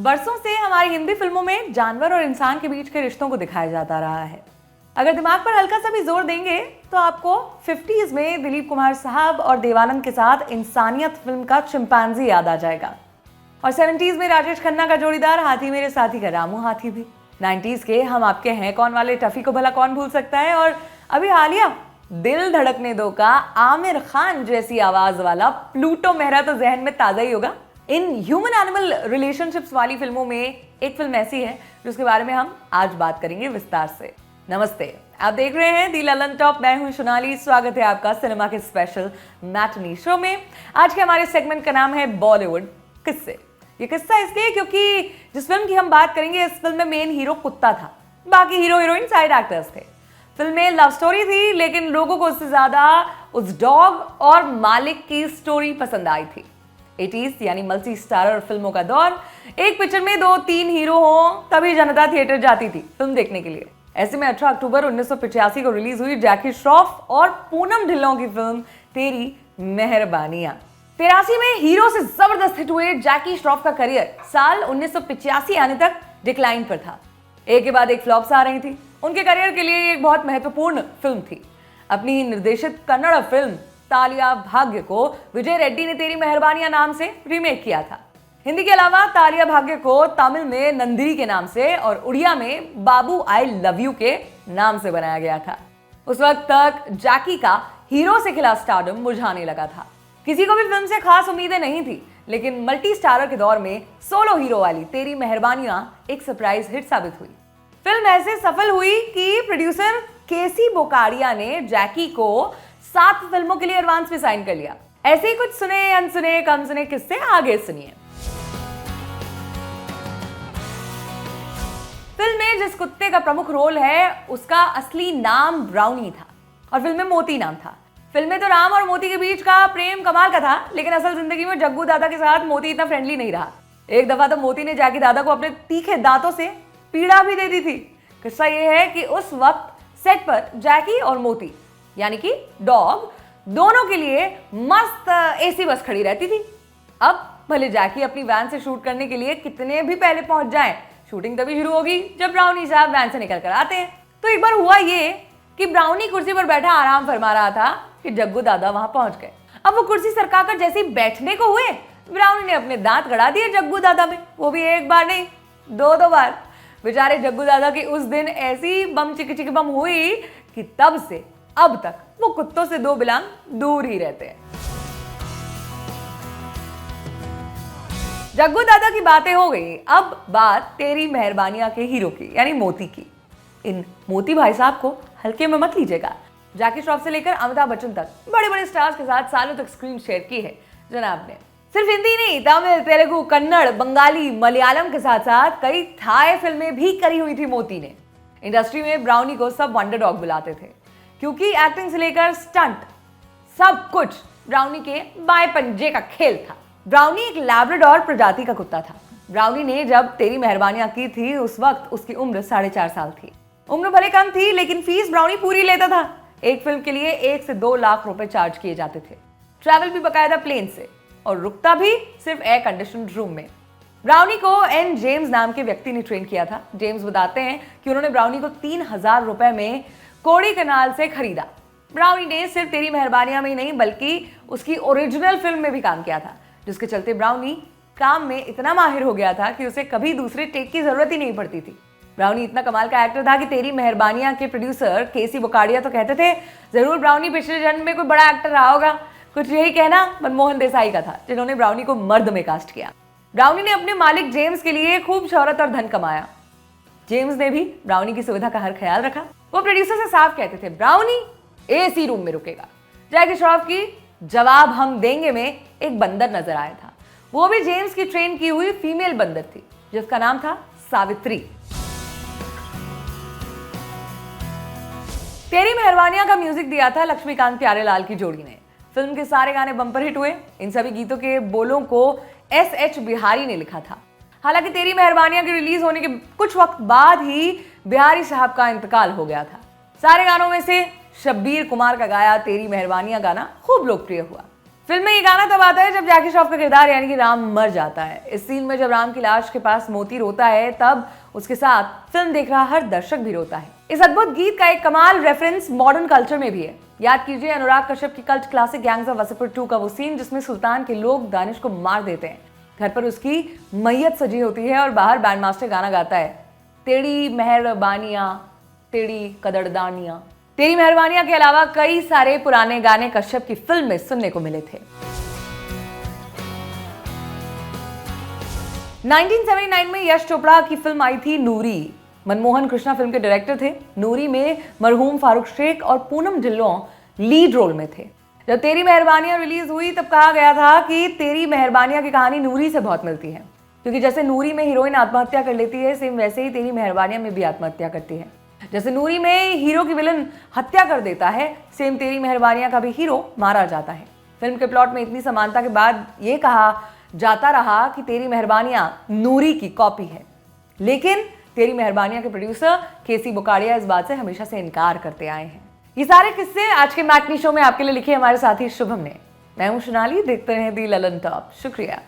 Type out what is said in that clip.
बरसों से हमारी हिंदी फिल्मों में जानवर और इंसान के बीच के रिश्तों को दिखाया जाता रहा है। अगर दिमाग पर हल्का सा भी जोर देंगे तो आपको 50s में दिलीप कुमार साहब और देवानंद के साथ इंसानियत फिल्म का चिंपैंजी याद आ जाएगा, और 70s में राजेश खन्ना का जोड़ीदार हाथी मेरे साथी का रामू हाथी भी। 90s के हम आपके हैं कौन वाले टफी को भला कौन भूल सकता है, और अभी हालिया दिल धड़कने दो का आमिर खान जैसी आवाज वाला प्लूटो मेहरा तो जहन में ताजा ही होगा। इन ह्यूमन एनिमल रिलेशनशिप्स वाली फिल्मों में एक फिल्म ऐसी है जिसके बारे में हम आज बात करेंगे विस्तार से। नमस्ते, आप देख रहे हैं दी ललन टॉप। मैं हूं सोनाली, स्वागत है आपका सिनेमा के स्पेशल मैटनी शो में। आज के हमारे सेगमेंट का नाम है बॉलीवुड किस्से। ये किस्सा इसलिए क्योंकि जिस फिल्म की हम बात करेंगे इस फिल्म में मेन हीरो कुत्ता था, बाकी हीरो हीरोइन साइड एक्टर्स थे। फिल्म में लव स्टोरी थी, लेकिन लोगों को उससे ज्यादा उस डॉग और मालिक की स्टोरी पसंद आई थी। 80s यानी मल्टी स्टारर फिल्मों का दौर। एक पिक्चर में 2-3 हीरो हो तभी जनता थिएटर जाती थी फिल्म देखने के लिए। ऐसे में 18 अक्टूबर 1985 को रिलीज हुई जैकी श्रॉफ और पूनम ढिल्लों की फिल्म तेरी मेहरबानियां। 83 में हीरो से जबरदस्त हिट हुए जैकी श्रॉफ का करियर साल 1985 आने तक डिक्लाइन पर था। एक के बाद एक फ्लॉप्स आ रही थी। उनके करियर के लिए एक बहुत महत्वपूर्ण फिल्म थी। अपनी ही निर्देशित कन्नड़ फिल्म तालिया भाग्य को विजय रेड्डी ने तेरी मेहरबानियां नाम से रीमेक किया था। हिंदी के अलावा तालिया भाग्य को तमिल में नंदिरी के नाम से और उड़िया में बाबू आई लव यू के नाम से बनाया गया था। उस वक्त तक जैकी का हीरो से खिला स्टारडम मुरझाने लगा था। किसी को भी फिल्म से खास उम्मीदें नहीं थी, लेकिन मल्टी स्टारर के दौर में सोलो हीरो वाली तेरी मेहरबानियां एक सरप्राइज हिट साबित हुई। फिल्म ऐसे सफल हुई कि प्रोड्यूसर केसी बोकारिया ने जैकी को 7 फिल्मों के लिए एडवांस भी साइन कर लिया। ऐसे ही कुछ सुने अनसुने कम सुने किस्से आगे सुनिए। फिल्म में जिस कुत्ते का प्रमुख रोल है उसका असली नाम ब्राउनी था और फिल्म में मोती नाम था। फिल्म में तो राम और मोती के बीच का प्रेम कमाल का था, लेकिन असल जिंदगी में जग्गू दादा के साथ मोती इतना फ्रेंडली नहीं रहा। एक दफा तो मोती ने जैकी दादा को अपने तीखे दांतों से पीड़ा भी दे दी थी। किस्सा यह है कि उस वक्त सेट पर जैकी और मोती यानी कि डॉग दोनों के लिए मस्त एसी बस खड़ी रहती थी। अब भले जैकी अपनी वैन से शूट करने के लिए कितने भी पहले पहुंच जाएं, शूटिंग तभी शुरू होगी जब ब्राउनी साहब वैन से निकल कर आते हैं। तो एक बार हुआ ये कि ब्राउनी कुर्सी पर बैठा आराम फरमा रहा था कि जग्गू दादा वहां पहुंच गए। अब वो कुर्सी सरकाकर जैसे ही बैठने को हुए, ब्राउनी ने अपने दांत गड़ा दिए जग्गू दादा में। वो भी एक बार नहीं, 2 बार। बेचारे जग्गू दादा की उस दिन ऐसी बम चिकी बम हुई कि तब से अब तक वो कुत्तों से 2 बिलांग दूर ही रहते हैं। जग्गू दादा की बातें हो गई, अब बात तेरी मेहरबानियां के हीरो की यानी मोती की। इन मोती भाई साहब को हल्के में मत लीजिएगा। जैकी श्रॉफ से लेकर अमिताभ बच्चन तक बड़े बड़े स्टार्स के साथ सालों तक स्क्रीन शेयर की है जनाब ने। सिर्फ हिंदी नहीं, तमिल, तेलुगु, कन्नड़, बंगाली, मलयालम के साथ साथ कई थाई फिल्में भी करी हुई थी मोती ने। इंडस्ट्री में ब्राउनी को सब वंडर डॉग बुलाते थे क्योंकि एक्टिंग से लेकर स्टंट सब कुछ ब्राउनी के बाएं पंजे का खेल था। ब्राउनी एक लैब्राडोर प्रजाति का कुत्ता था। ब्राउनी ने जब तेरी मेहरबानियां की थी उस वक्त उसकी उम्र 4.5 साल थी। उम्र भले कम थी, लेकिन फीस ब्राउनी पूरी लेता था। एक फिल्म के लिए 1 से 2 लाख रुपए चार्ज किए जाते थे। ट्रैवल भी बकायदा प्लेन से, और रुकता भी सिर्फ एयर कंडीशनड रूम में। ब्राउनी को एन जेम्स नाम के व्यक्ति ने ट्रेन किया था। जेम्स बताते हैं कि उन्होंने ब्राउनी को 3000 रुपए में कोड़ी कनाल से खरीदा। ब्राउनी ने सिर्फ तेरी मेहरबानियां में ही नहीं बल्कि उसकी ओरिजिनल फिल्म में भी काम किया था, जिसके चलते ब्राउनी काम में इतना माहिर हो गया था कि उसे कभी दूसरे टेक की जरूरत ही नहीं पड़ती थी। ब्राउनी इतना कमाल का एक्टर था कि तेरी मेहरबानियां के प्रोड्यूसर केसी बोकारिया तो कहते थे जरूर ब्राउनी पिछले जन्म में कोई बड़ा एक्टर रहा होगा। कुछ यही कहना मनमोहन देसाई का था, जिन्होंने ब्राउनी को मर्द में कास्ट किया। ब्राउनी ने अपने मालिक जेम्स के लिए खूब शोहरत और धन कमाया। जेम्स ने भी ब्राउनी की सुविधा का हर ख्याल रखा। वो प्रोड्यूसर से साफ कहते थे ब्राउनी एसी रूम में रुकेगा। जैकी श्रॉफ की जवाब हम देंगे में एक बंदर नजर आया था। वो भी जेम्स की ट्रेन की हुई फीमेल बंदर थी जिसका नाम था सावित्री। तेरी मेहरबानियां का म्यूजिक दिया था लक्ष्मीकांत प्यारेलाल की जोड़ी ने। फिल्म के सारे गाने बम्पर हिट हुए। इन सभी गीतों के बोलों को S.H. बिहारी ने लिखा था। हालांकि तेरी मेहरबानियां के रिलीज होने के कुछ वक्त बाद ही बिहारी साहब का इंतकाल हो गया था। सारे गानों में से शब्बीर कुमार का गाया तेरी मेहरबानियां गाना खूब लोकप्रिय हुआ। फिल्म में ये गाना तब आता है जब जैकी श्रॉफ का किरदार यानी कि राम मर जाता है। इस सीन में जब राम की लाश के पास मोती रोता है तब उसके साथ फिल्म देख रहा हर दर्शक भी रोता है। इस अद्भुत गीत का एक कमाल रेफरेंस मॉडर्न कल्चर में भी है। याद कीजिए अनुराग कश्यप की cult classic gangs of Wasseypur 2 का वो सीन जिसमें सुल्तान के लोग दानिश को मार देते हैं। घर पर उसकी मैयत सजी होती है और बाहर बैंड मास्टर गाना गाता है, तेरी मेहरबानियां तेरी कदरदानियां। तेरी मेहरबानियां के अलावा कई सारे पुराने गाने कश्यप की फिल्म में सुनने को मिले थे। 1979 में यश चोपड़ा की फिल्म आई थी नूरी। मनमोहन कृष्णा फिल्म के डायरेक्टर थे। नूरी में मरहूम फारूक शेख और पूनम ढिल्लों लीड रोल में थे। जब तेरी मेहरबानियां रिलीज हुई तब कहा गया था कि तेरी मेहरबानियां की कहानी नूरी से बहुत मिलती है, क्योंकि जैसे नूरी में हीरोइन आत्महत्या कर लेती है, सेम वैसे ही तेरी मेहरबानियां में भी आत्महत्या करती है। जैसे नूरी में हीरो की विलन हत्या कर देता है, सेम तेरी मेहरबानियां का भी हीरो मारा जाता है। फिल्म के प्लॉट में इतनी समानता के बाद ये कहा जाता रहा कि तेरी मेहरबानियां नूरी की कॉपी है, लेकिन तेरी मेहरबानियां के प्रोड्यूसर केसी बुकाड़िया इस बात से हमेशा से इनकार करते आए हैं। ये सारे किस्से आज के मैटनी शो में आपके लिए लिखे हमारे साथी शुभम ने। मैं हूं सोनाली, देखते रहें दी ललन टॉप। शुक्रिया।